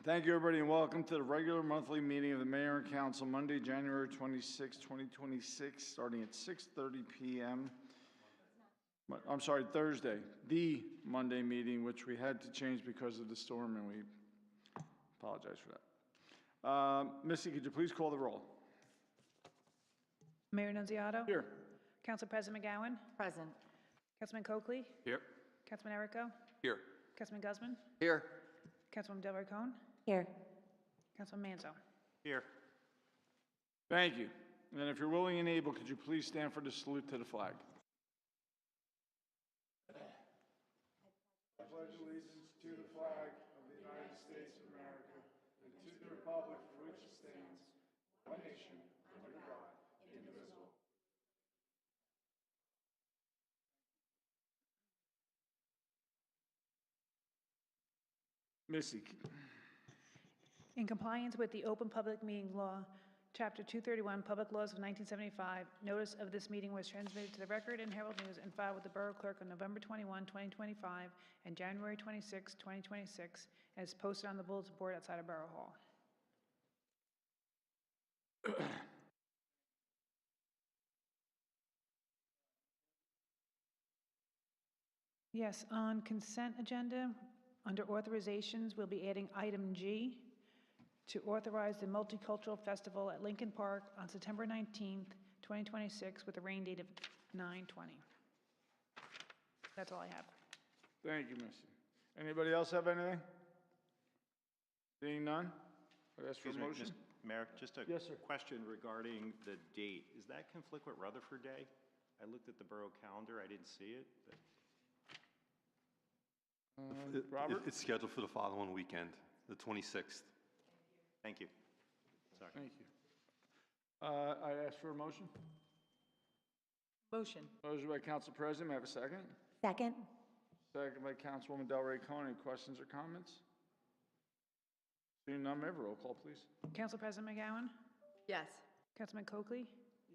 Thank you, everybody, and welcome to the regular monthly meeting of the Mayor and Council, Monday, January 26, 2026, starting at 6:30 p.m. I'm sorry, Thursday, the Monday meeting, which we had to change because of the storm, and we apologize for that. Missy, could you please call the roll? Mayor Nunziato? Here. Council President McGowan? Present. Councilman Coakley? Here. Councilman Errico? Here. Councilman Guzman? Here. Councilwoman Del Rey-Cohn? Here. Councilman Manzo? Here. Thank you. And if you're willing and able, could you please stand for the salute to the flag? I pledge allegiance to the flag of the United States of America and to the republic for which it stands, one nation, under God, indivisible. Missy. In compliance with the Open Public Meeting Law, Chapter 231, Public Laws of 1975, notice of this meeting was transmitted to the Record and Herald News and filed with the Borough Clerk on November 21, 2025, and January 26, 2026, and is posted on the bulletin board outside of Borough Hall. Yes, on consent agenda, under authorizations, we'll be adding item G to authorize the Multicultural Festival at Lincoln Park on September 19th, 2026, with a rain date of 9/20. That's all I have. Thank you, Missy. Anybody else have anything? Seeing none? I ask for a Excuse me, motion. Mayor, just a Yes, sir. question regarding the date. Does that conflict with Rutherford Day? I looked at the borough calendar, I didn't see it, but Robert? It's scheduled for the following weekend, the 26th. thank you. Sorry. Thank you. I ask for a motion. Motion. Motion by Council President. May I have a second? Second. Second by Councilwoman Del Rey-Cohn. Any questions or comments? Seeing none, may I have a roll call, please? Council President McGowan? Yes. Councilman Coakley?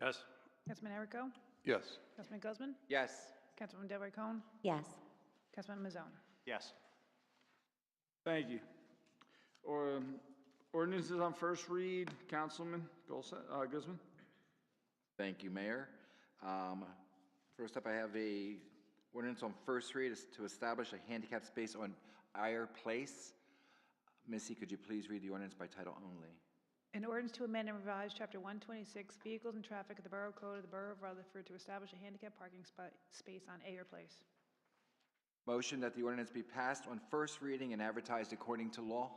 Yes. Councilman Errico? Yes. Councilman Guzman? Yes. Councilwoman Del Rey-Cohn? Yes. Councilman Mazzone? Yes. Thank you. Ordinances on first read. Councilman Guzman? Thank you, Mayor. First up, I have a ordinance on first read is to establish a handicap space on Eyre Place. Missy, could you please read the ordinance by title only? An ordinance to amend and revise Chapter 126, Vehicles and Traffic of the Borough Code of the Borough of Rutherford to establish a handicap parking space on Eyre Place. Motion that the ordinance be passed on first reading and advertised according to law.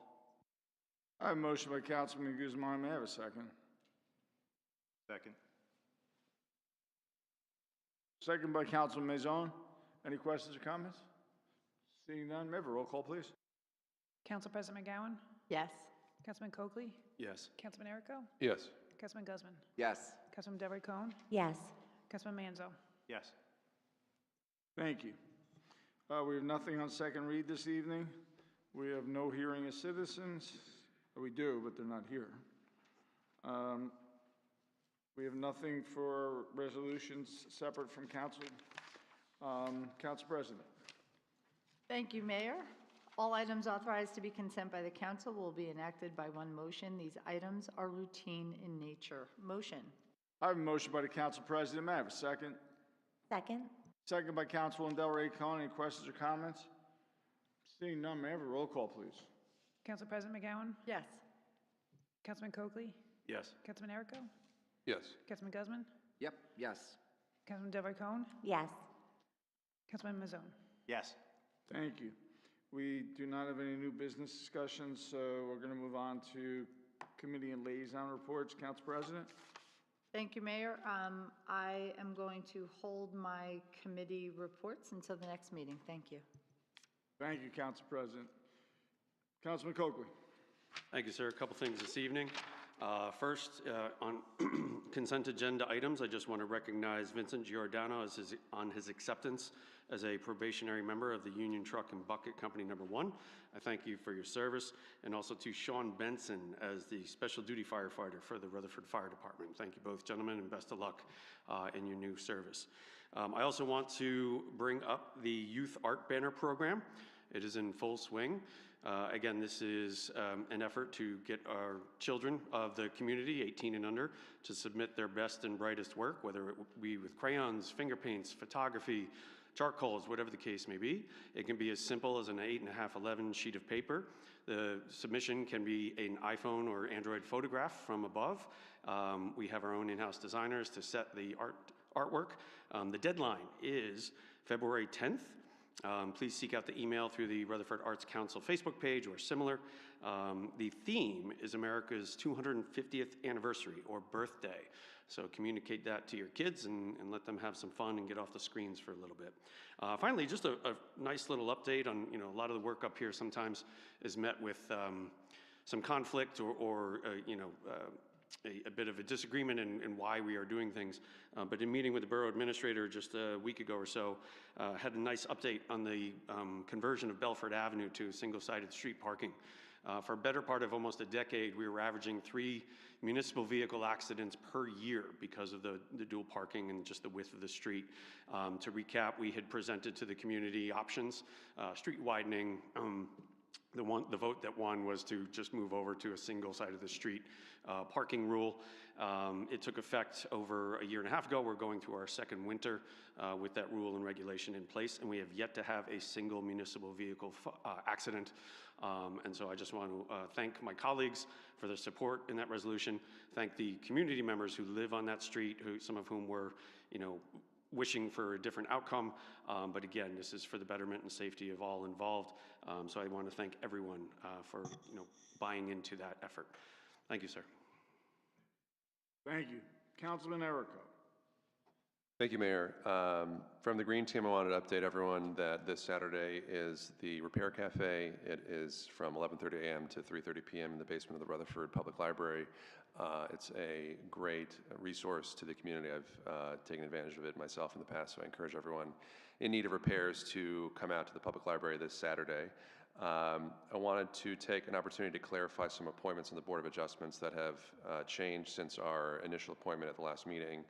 I have a motion by Councilman Guzman. May I have a second? Second. Second by Councilman Mazzone. Any questions or comments? Seeing none, may I have a roll call, please? Council President McGowan? Yes. Councilman Coakley? Yes. Councilman Errico? Yes. Councilman Guzman? Yes. Councilman Del Rey-Cohn? Yes. Councilman Manzo? Yes. Thank you. We have nothing on second read this evening. We have no hearing of citizens. We do, but they're not here. We have nothing for resolutions separate from council. Council President. Thank you, Mayor. All items authorized to be consent by the council will be enacted by one motion. These items are routine in nature. Motion. I have a motion by the Council President. May I have a second? Second. Second by Councilwoman Del Rey-Cohn. Any questions or comments? Seeing none, may I have a roll call, please? Council President McGowan? Yes. Councilman Coakley? Yes. Councilman Errico? Yes. Councilman Guzman? Yep. Yes. Councilman Del Rey-Cohn? Yes. Councilman Mazzone? Yes. Thank you. We do not have any new business discussions, so we're going to move on to committee and liaison reports. Council President? Thank you, Mayor. I am going to hold my committee reports until the next meeting. Thank you. Thank you, Council President. Councilman Coakley. Thank you, sir. A couple things this evening. First, on consent agenda items, I just want to recognize Vincent Giordano on his acceptance as a probationary member of the Union Truck and Bucket Company Number 1. I thank you for your service, and also to Sean Benson as the special duty firefighter for the Rutherford Fire Department. Thank you both, gentlemen, and best of luck in your new service. I also want to bring up the Youth Art Banner Program. It is in full swing. Again, this is an effort to get our children of the community, 18 and under, to submit their best and brightest work, whether it be with crayons, finger paints, photography, charcoals, whatever the case may be. It can be as simple as an 8.5-11 sheet of paper. The submission can be an iPhone or Android photograph from above. We have our own in-house designers to set the artwork. The deadline is February 10th. Please seek out the email through the Rutherford Arts Council Facebook page or similar. The theme is America's 250th anniversary or birthday. So communicate that to your kids and let them have some fun and get off the screens for a little bit. Finally, just a nice little update on, a lot of the work up here sometimes is met with some conflict or a bit of a disagreement in why we are doing things. But in meeting with the borough administrator just a week ago or so, had a nice update on the conversion of Belford Avenue to single-sided street parking. For a better part of almost a decade, we were averaging 3 municipal vehicle accidents per year because of the dual parking and just the width of the street. To recap, we had presented to the community options, street widening. The vote that won was to just move over to a single side of the street parking rule. It took effect over a year and a half ago. We're going through our second winter with that rule and regulation in place, and we have yet to have a single municipal vehicle accident. And so I just want to thank my colleagues for their support in that resolution. Thank the community members who live on that street, some of whom were, wishing for a different outcome. But again, this is for the betterment and safety of all involved. So I want to thank everyone for, buying into that effort. Thank you, sir. Thank you. Councilman Errico. Thank you, Mayor. From the Green Team, I wanted to update everyone that this Saturday is the Repair Cafe. It is from 11:30 a.m. to 3:30 p.m. in the basement of the Rutherford Public Library. It's a great resource to the community. I've taken advantage of it myself in the past, so I encourage everyone in need of repairs to come out to the public library this Saturday. I wanted to take an opportunity to clarify some appointments on the Board of Adjustments that have changed since our initial appointment at the last meeting.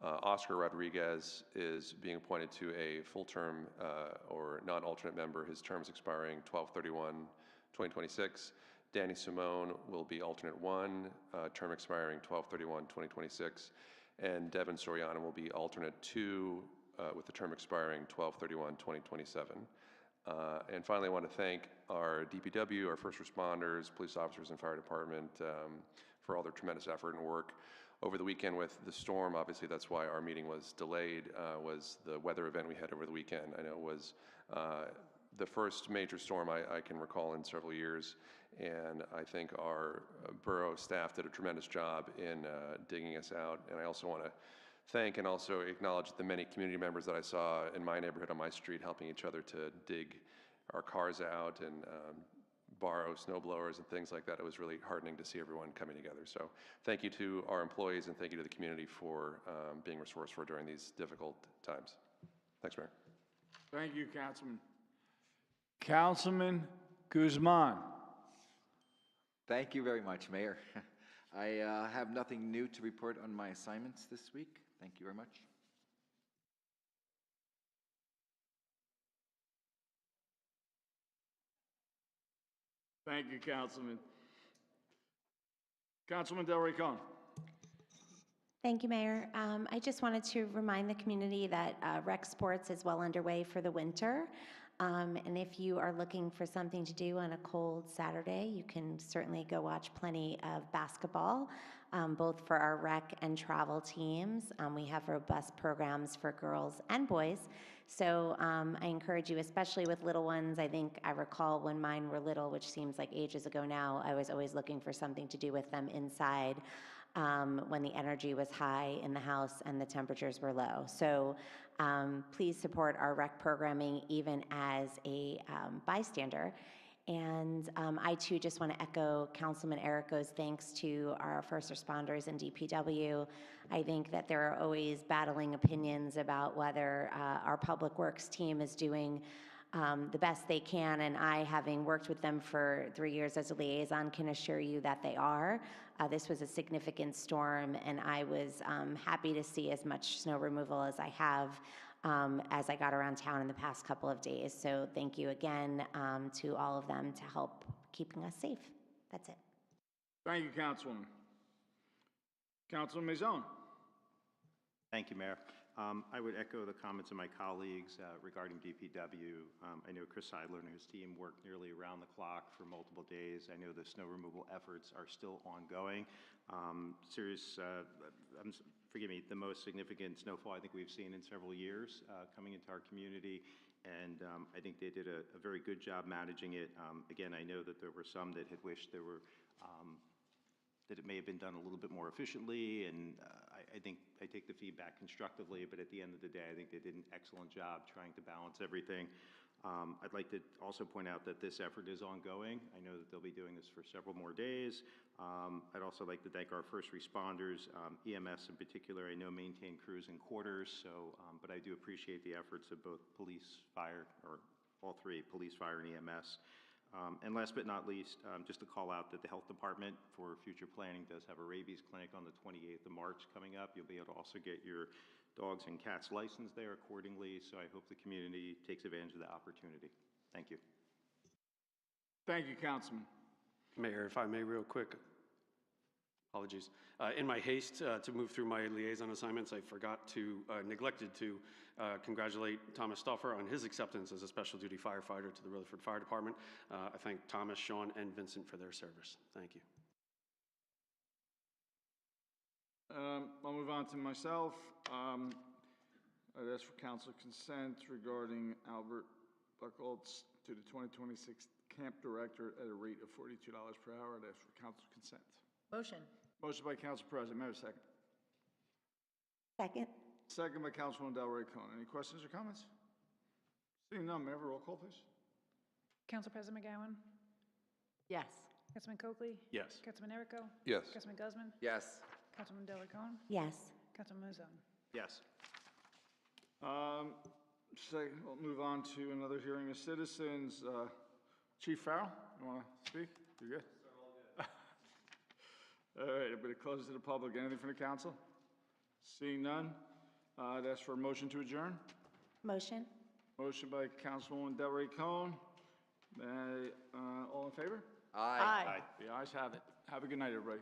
Oscar Rodriguez is being appointed to a full-term or non-alternate member. His term is expiring 12/31/2026. Danny Simone will be alternate 1, term expiring 12/31/2026. And Devin Soriano will be alternate 2 with the term expiring 12/31/2027. And finally, I want to thank our DPW, our first responders, police officers, and fire department for all their tremendous effort and work. Over the weekend with the storm, obviously that's why our meeting was delayed, was the weather event we had over the weekend. I know it was the first major storm I can recall in several years, and I think our borough staff did a tremendous job in digging us out. And I also want to thank and also acknowledge the many community members that I saw in my neighborhood on my street helping each other to dig our cars out and borrow snow blowers and things like that. It was really heartening to see everyone coming together. So thank you to our employees and thank you to the community for being resourceful during these difficult times. Thanks, Mayor. Thank you, Councilman. Councilman Guzman. Thank you very much, Mayor. I have nothing new to report on my assignments this week. Thank you very much. Thank you, Councilman. Councilman Del Ricon. Thank you, Mayor. I just wanted to remind the community that rec sports is well underway for the winter. And if you are looking for something to do on a cold Saturday, you can certainly go watch plenty of basketball, both for our rec and travel teams. We have robust programs for girls and boys. So I encourage you, especially with little ones. I think I recall when mine were little, which seems like ages ago now, I was always looking for something to do with them inside when the energy was high in the house and the temperatures were low. So please support our rec programming even as a bystander. And I too just want to echo Councilman Errico's thanks to our first responders and DPW. I think that there are always battling opinions about whether our public works team is doing the best they can, and I, having worked with them for 3 years as a liaison, can assure you that they are. This was a significant storm, and I was happy to see as much snow removal as I have as I got around town in the past couple of days. So thank you again to all of them to help keeping us safe. That's it. Thank you, Councilwoman. Councilman Maison. Thank you, Mayor. I would echo the comments of my colleagues regarding DPW. I know Chris Seidler and his team worked nearly around the clock for multiple days. I know the snow removal efforts are still ongoing. Forgive me, the most significant snowfall I think we've seen in several years coming into our community, and I think they did a very good job managing it. Again, I know that there were some that had wished there were that it may have been done a little bit more efficiently, and I think I take the feedback constructively, but at the end of the day, I think they did an excellent job trying to balance everything. I'd like to also point out that this effort is ongoing. I know that they'll be doing this for several more days. I'd also like to thank our first responders, EMS in particular. I know maintain crews in quarters, so, but I do appreciate the efforts of both police, fire, or all three, police, fire, and EMS. And last but not least, just to call out that the health department for future planning does have a rabies clinic on the 28th of March coming up. You'll be able to also get your dogs and cats licensed there accordingly, so I hope the community takes advantage of the opportunity. Thank you. Thank you, Councilman. Mayor, if I may, real quick. Apologies. In my haste to move through my liaison assignments, I neglected to congratulate Thomas Stauffer on his acceptance as a special duty firefighter to the Rutherford Fire Department. I thank Thomas, Sean, and Vincent for their service. Thank you. I'll move on to myself. I'd ask for council consent regarding Albert Buchholz to the 2026 camp director at a rate of $42 per hour. I'd ask for council consent. Motion. Motion by Council President. May I have a second? Second. Second by Councilwoman Delray Cone. Any questions or comments? Seeing none, may I have a roll call, please? Council President McGowan? Yes. Councilman Coakley? Yes. Councilman Erico? Yes. Councilman Guzman? Yes. Councilman Delacone? Yes. Councilman Maison? Yes. We'll move on to another hearing of citizens. Chief Farrell, you want to speak? You good? All right, I'm going to close to the public. Anything from the council? Seeing none, I'd ask for a motion to adjourn. Motion. Motion by Councilwoman Delray Cone. All in favor? Aye. The ayes have it. Have a good night, everybody.